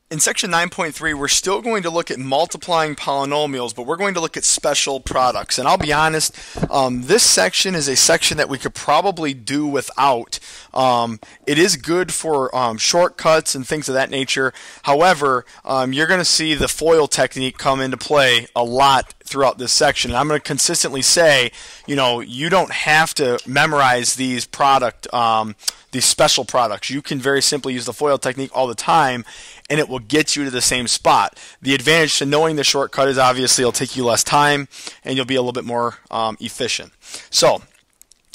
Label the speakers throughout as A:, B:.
A: In section 9.3, we're still going to look at multiplying polynomials, but we're going to look at special products. And I'll be honest, this section is a section that we could probably do without. It is good for shortcuts and things of that nature. However, you're going to see the FOIL technique come into play a lot throughout this section. And I'm going to consistently say, you don't have to memorize these special products. You can very simply use the FOIL technique all the time, and it will get you to the same spot. The advantage to knowing the shortcut is obviously it'll take you less time, and you'll be a little bit more efficient. So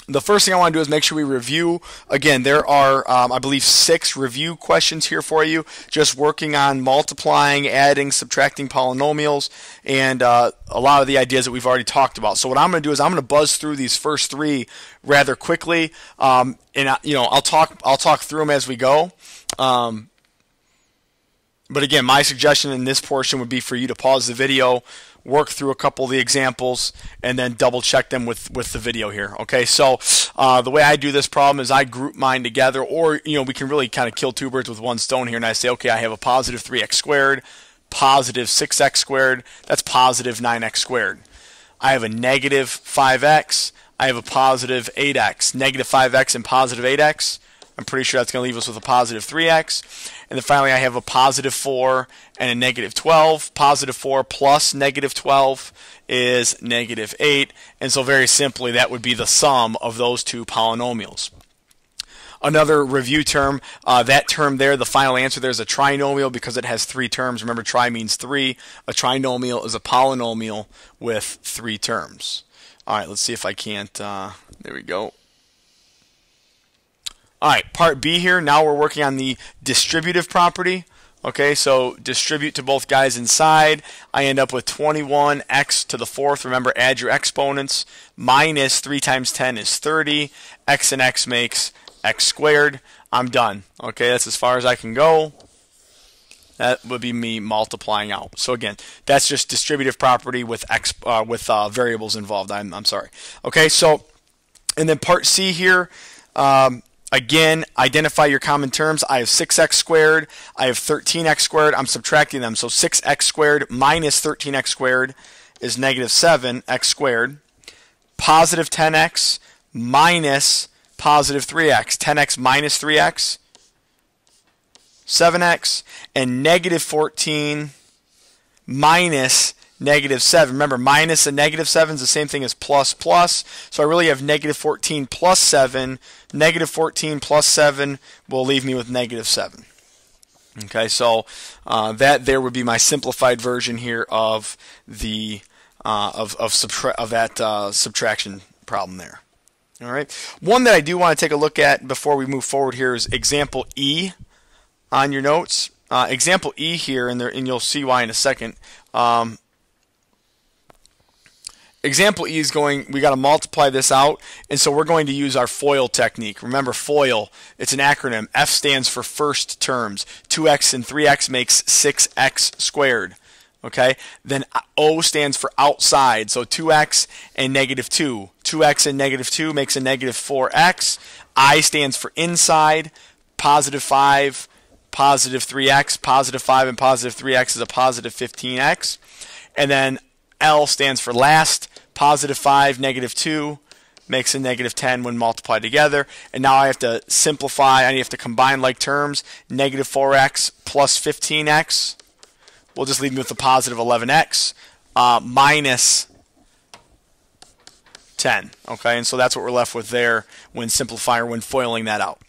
A: the first thing I want to do is make sure we review. Again, there are, I believe, 6 review questions here for you, just working on multiplying, adding, subtracting polynomials, and a lot of the ideas that we've already talked about. So what I'm going to do is I'm going to buzz through these first 3 rather quickly, and I'll talk through them as we go. But again, my suggestion in this portion would be for you to pause the video, work through a couple of the examples, and then double check them with the video here. Okay, so the way I do this problem is I group mine together, or we can really kind of kill 2 birds with 1 stone here, and I say, okay, I have a positive 3x squared, positive 6x squared, that's positive 9x squared. I have a negative 5x, I have a positive 8x, negative 5x and positive 8x. I'm pretty sure that's going to leave us with a positive 3x. And then finally I have a positive 4 and a negative 12. Positive 4 plus negative 12 is negative 8. And so very simply that would be the sum of those 2 polynomials. Another review term, that term there, the final answer there is a trinomial because it has 3 terms. Remember, tri means 3. A trinomial is a polynomial with 3 terms. All right, let's see if I can't. There we go. All right, part B here. Now we're working on the distributive property. Okay, so distribute to both guys inside. I end up with 21x to the 4th. Remember, add your exponents. Minus 3 times 10 is 30. X and x makes x squared. I'm done. Okay, that's as far as I can go. That would be me multiplying out. So again, that's just distributive property with variables involved. I'm sorry. Okay, so and then part C here. Again, identify your common terms. I have 6x squared. I have 13x squared. I'm subtracting them. So 6x squared minus 13x squared is negative 7x squared. Positive 10x minus positive 3x. 10x minus 3x, 7x. And negative 14 minus negative 7. Remember, minus and negative 7 is the same thing as plus plus. So I really have negative 14 plus 7. Negative 14 plus 7 will leave me with negative 7. Okay, so that there would be my simplified version here of the subtraction problem there. All right. One that I do want to take a look at before we move forward here is example E on your notes. Example E here, and you'll see why in a second. Example E is we got to multiply this out, and so we're going to use our FOIL technique. Remember, FOIL, it's an acronym. F stands for first terms. 2x and 3x makes 6x squared. Okay? Then O stands for outside, so 2x and negative 2. 2x and negative 2 makes a negative 4x. I stands for inside, positive 5, positive 3x. Positive 5 and positive 3x is a positive 15x. And then L stands for last. Positive 5, negative 2 makes a negative 10 when multiplied together. And now I have to simplify. I have to combine like terms. Negative 4x plus 15x will just leave me with a positive 11x minus 10. Okay, and so that's what we're left with there when simplifying or when foiling that out.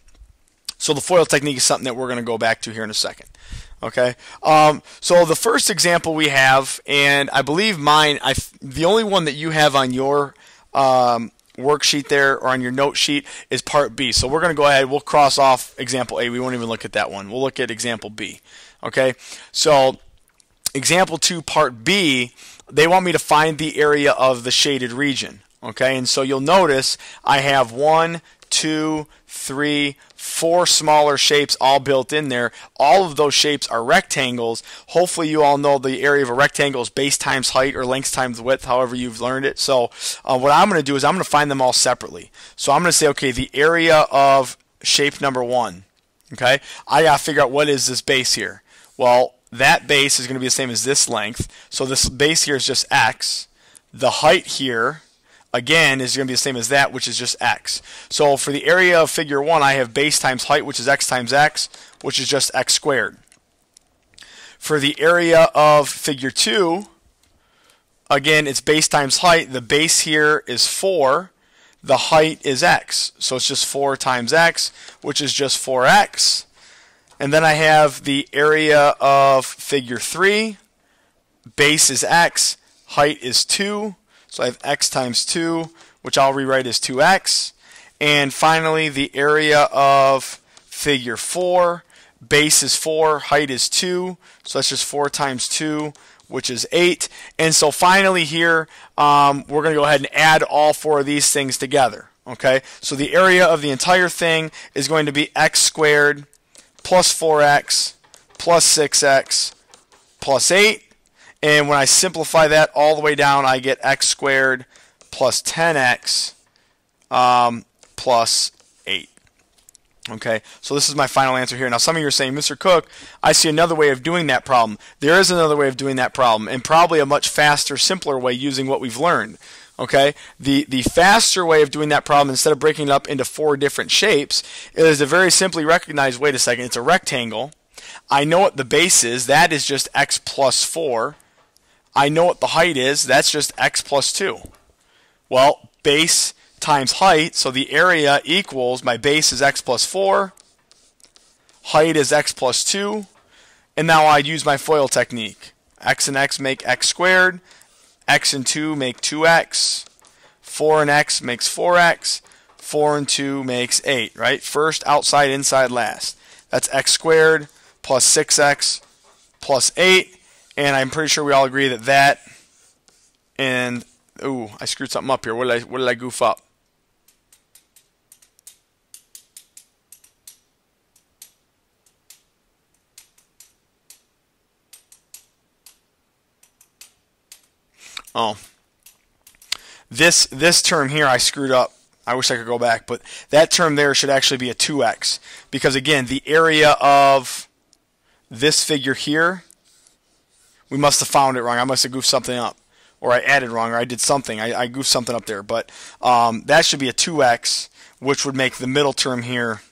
A: So the FOIL technique is something that we're going to go back to here in a second. Okay, so the first example we have, and I believe mine, the only one that you have on your worksheet there or on your note sheet is part B. So we're going to go ahead, we'll cross off example A. We won't even look at that one. We'll look at example B. Okay, so example 2, part B, they want me to find the area of the shaded region. Okay, and so you'll notice I have 1, 2, 3, 4 smaller shapes all built in there. All of those shapes are rectangles. Hopefully you all know the area of a rectangle is base times height or length times width, however you've learned it. So what I'm going to do is I'm going to find them all separately. So I'm going to say, okay, the area of shape number 1. Okay, I got to figure out what is this base here. Well, that base is going to be the same as this length. So this base here is just x. The height here, again, is going to be the same as that, which is just x. So for the area of figure 1, I have base times height, which is x times x, which is just x squared. For the area of figure 2, again, it's base times height. The base here is 4. The height is x. So it's just 4 times x, which is just 4x. And then I have the area of figure 3. Base is x. Height is 2. So I have x times 2, which I'll rewrite as 2x. And finally, the area of figure 4. Base is 4. Height is 2. So that's just 4 times 2, which is 8. And so finally here, we're going to go ahead and add all 4 of these things together. Okay? So the area of the entire thing is going to be x squared plus 4x plus 6x plus 8. And when I simplify that all the way down, I get x squared plus 10x plus 8. Okay, so this is my final answer here. Now some of you are saying, Mr. Cook, I see another way of doing that problem. There is another way of doing that problem, and probably a much faster, simpler way using what we've learned. Okay, the faster way of doing that problem, instead of breaking it up into 4 different shapes, is to very simply recognize, wait a second, it's a rectangle. I know what the base is. That is just x plus 4. I know what the height is. That's just x plus 2. Well, base times height, so the area equals, my base is x plus 4, height is x plus 2, and now I'd use my FOIL technique. X and x make x squared, x and 2 make 2x, 4 and x makes 4x, 4 and 2 makes 8, right? First, outside, inside, last. That's x squared plus 6x plus 8, and I'm pretty sure we all agree that that, and, ooh, I screwed something up here. What did I goof up? Oh, this term here I screwed up. I wish I could go back, but that term there should actually be a 2x, because again, the area of this figure here, we must have found it wrong. I must have goofed something up, or I added wrong, or I did something. I goofed something up there, but that should be a 2x, which would make the middle term here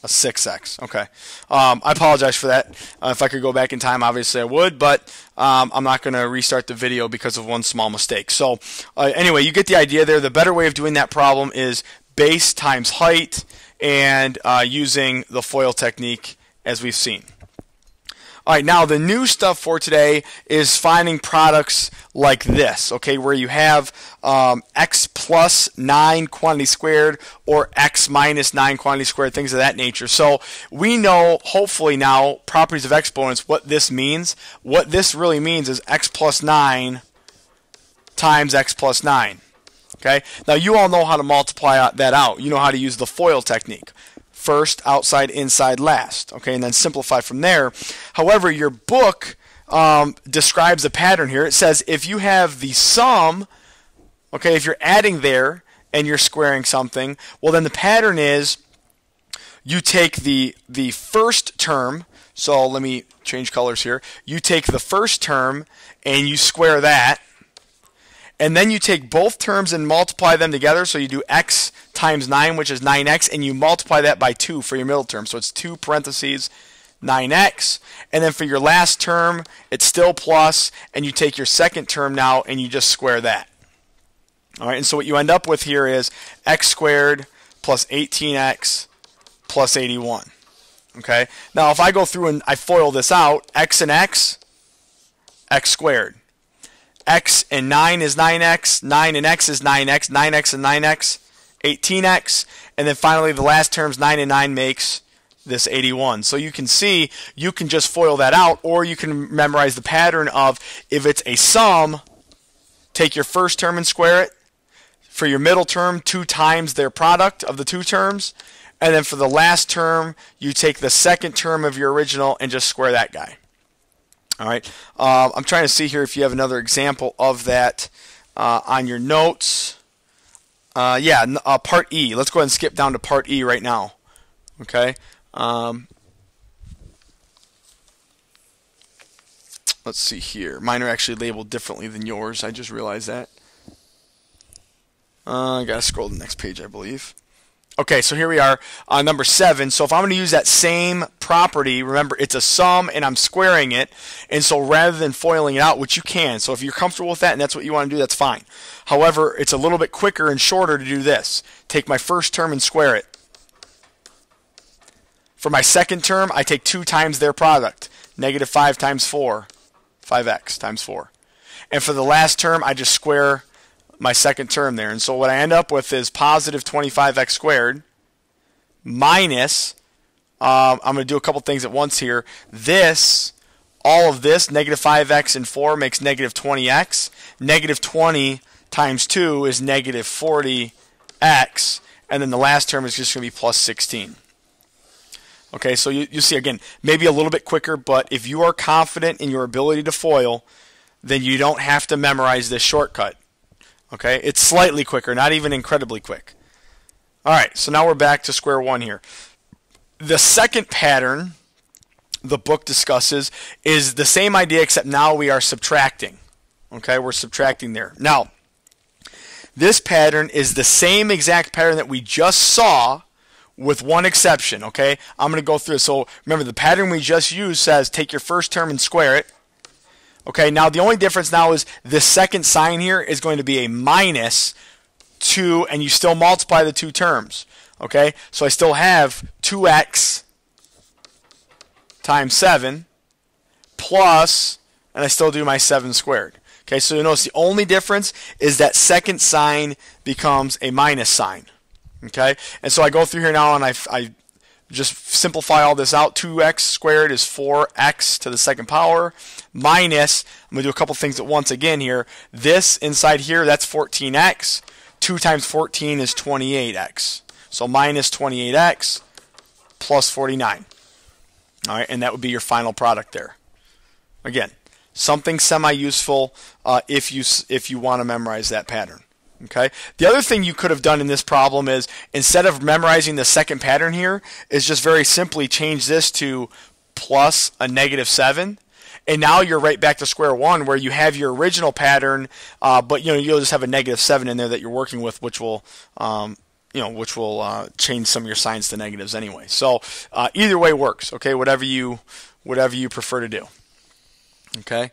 A: a 6x. Okay. I apologize for that. If I could go back in time, obviously I would, but I'm not going to restart the video because of one small mistake. So anyway, you get the idea there. The better way of doing that problem is base times height, and using the FOIL technique as we've seen. All right, now the new stuff for today is finding products like this, okay, where you have x plus 9 quantity squared or x minus 9 quantity squared, things of that nature. So we know, hopefully now, properties of exponents, what this means. What this really means is x plus 9 times x plus 9. Okay, now you all know how to multiply that out. You know how to use the FOIL technique. First, outside, inside, last. Okay, and then simplify from there. However, your book describes a pattern here. It says if you have the sum, okay, if you're adding there and you're squaring something, well then the pattern is you take the first term. So let me change colors here. You take the first term and you square that. And then you take both terms and multiply them together. So you do x times 9, which is 9x, and you multiply that by 2 for your middle term. So it's 2 parentheses 9x. And then for your last term, it's still plus, and you take your second term now and you just square that. All right, and so what you end up with here is x squared plus 18x plus 81. Okay, now if I go through and I FOIL this out, x and x squared. X and 9 is 9x, 9 and x is 9x, 9x and 9x, 18x, and then finally the last term's 9 and 9 makes this 81. So you can see, you can just FOIL that out, or you can memorize the pattern of, if it's a sum, take your first term and square it. For your middle term, 2 times their product of the two terms, and then for the last term, you take the second term of your original and just square that guy. All right, I'm trying to see here if you have another example of that on your notes. Yeah, part E. Let's go ahead and skip down to part E right now. Okay. let's see here. Mine are actually labeled differently than yours. I just realized that. I gotta scroll to the next page, I believe. Okay, so here we are on number 7. So if I'm going to use that same property, remember it's a sum and I'm squaring it, and so rather than foiling it out, which you can, so if you're comfortable with that and that's what you want to do, that's fine. However, it's a little bit quicker and shorter to do this. Take my first term and square it. For my second term, I take 2 times their product, negative 5 times 4, 5x times 4. And for the last term, I just square my second term there. And so what I end up with is positive 25x squared minus, I'm going to do a couple things at once here. All of this, negative 5x and 4 makes negative 20x. Negative 20 times 2 is negative 40x. And then the last term is just going to be plus 16. Okay, so you see, again, maybe a little bit quicker, but if you are confident in your ability to FOIL, then you don't have to memorize this shortcut. Okay, it's slightly quicker, not even incredibly quick. All right, so now we're back to square one here. The second pattern the book discusses is the same idea, except now we are subtracting. Okay, we're subtracting there. Now, this pattern is the same exact pattern that we just saw, with one exception. Okay, I'm going to go through it. So remember, the pattern we just used says take your first term and square it. Okay, now the only difference now is this second sign here is going to be a minus 2, and you still multiply the 2 terms. Okay, so I still have 2x times 7 plus, and I still do my 7 squared. Okay, so you notice the only difference is that second sign becomes a minus sign. Okay, and so I go through here now and I just simplify all this out. 2x squared is 4x to the second power minus, I'm going to do a couple things at once again here. This inside here, that's 14x. 2 times 14 is 28x. So minus 28x plus 49. All right, and that would be your final product there. Again, something semi-useful if you want to memorize that pattern. Okay. The other thing you could have done in this problem is, instead of memorizing the second pattern here, is just very simply change this to plus a negative 7, and now you're right back to square one where you have your original pattern, but you'll just have a negative 7 in there that you're working with, which will change some of your signs to negatives anyway. So either way works. Okay, whatever you prefer to do. Okay.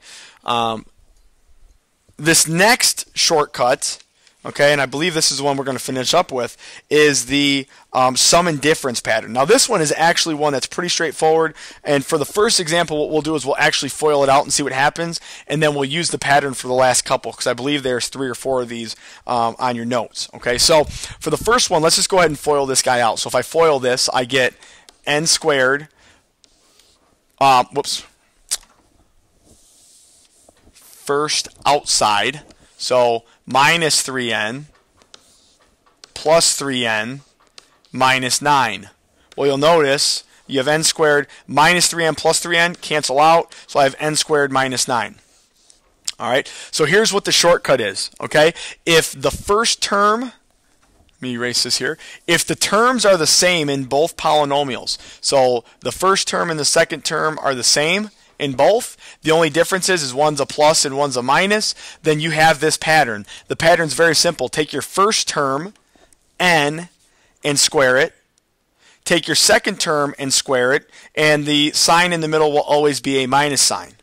A: This next shortcut, okay, and I believe this is the one we're going to finish up with, is the sum and difference pattern. Now this one is actually one that's pretty straightforward, and for the first example what we'll do is we'll actually FOIL it out and see what happens, and then we'll use the pattern for the last couple, because I believe there's 3 or 4 of these on your notes. Okay, so for the first one, let's just go ahead and FOIL this guy out. So if I FOIL this, I get n squared, first outside, so minus 3n plus 3n minus 9. Well, you'll notice you have n squared minus 3n plus 3n cancel out, so I have n squared minus 9. All right, so here's what the shortcut is. Okay, if the first term, let me erase this here, if the terms are the same in both polynomials, so the first term and the second term are the same in both, the only difference is one's a plus and one's a minus, then you have this pattern. The pattern's very simple. Take your first term, n, and square it. Take your second term and square it, and the sign in the middle will always be a minus sign.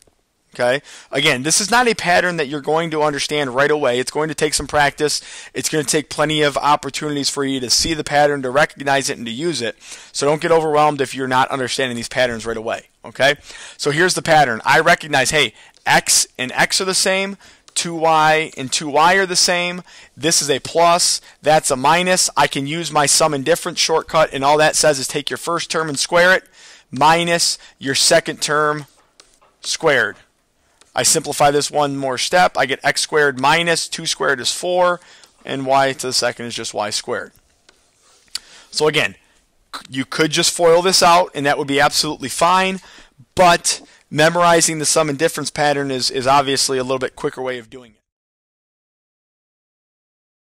A: Okay? Again, this is not a pattern that you're going to understand right away. It's going to take some practice. It's going to take plenty of opportunities for you to see the pattern, to recognize it, and to use it. So don't get overwhelmed if you're not understanding these patterns right away. Okay? So here's the pattern. I recognize, hey, x and x are the same. 2y and 2y are the same. This is a plus. That's a minus. I can use my sum and difference shortcut, and all that says is take your first term and square it minus your second term squared. I simplify this one more step. I get x squared minus 2 squared is 4, and y to the second is just y squared. So again, you could just FOIL this out, and that would be absolutely fine, but memorizing the sum and difference pattern is obviously a little bit quicker way of doing it.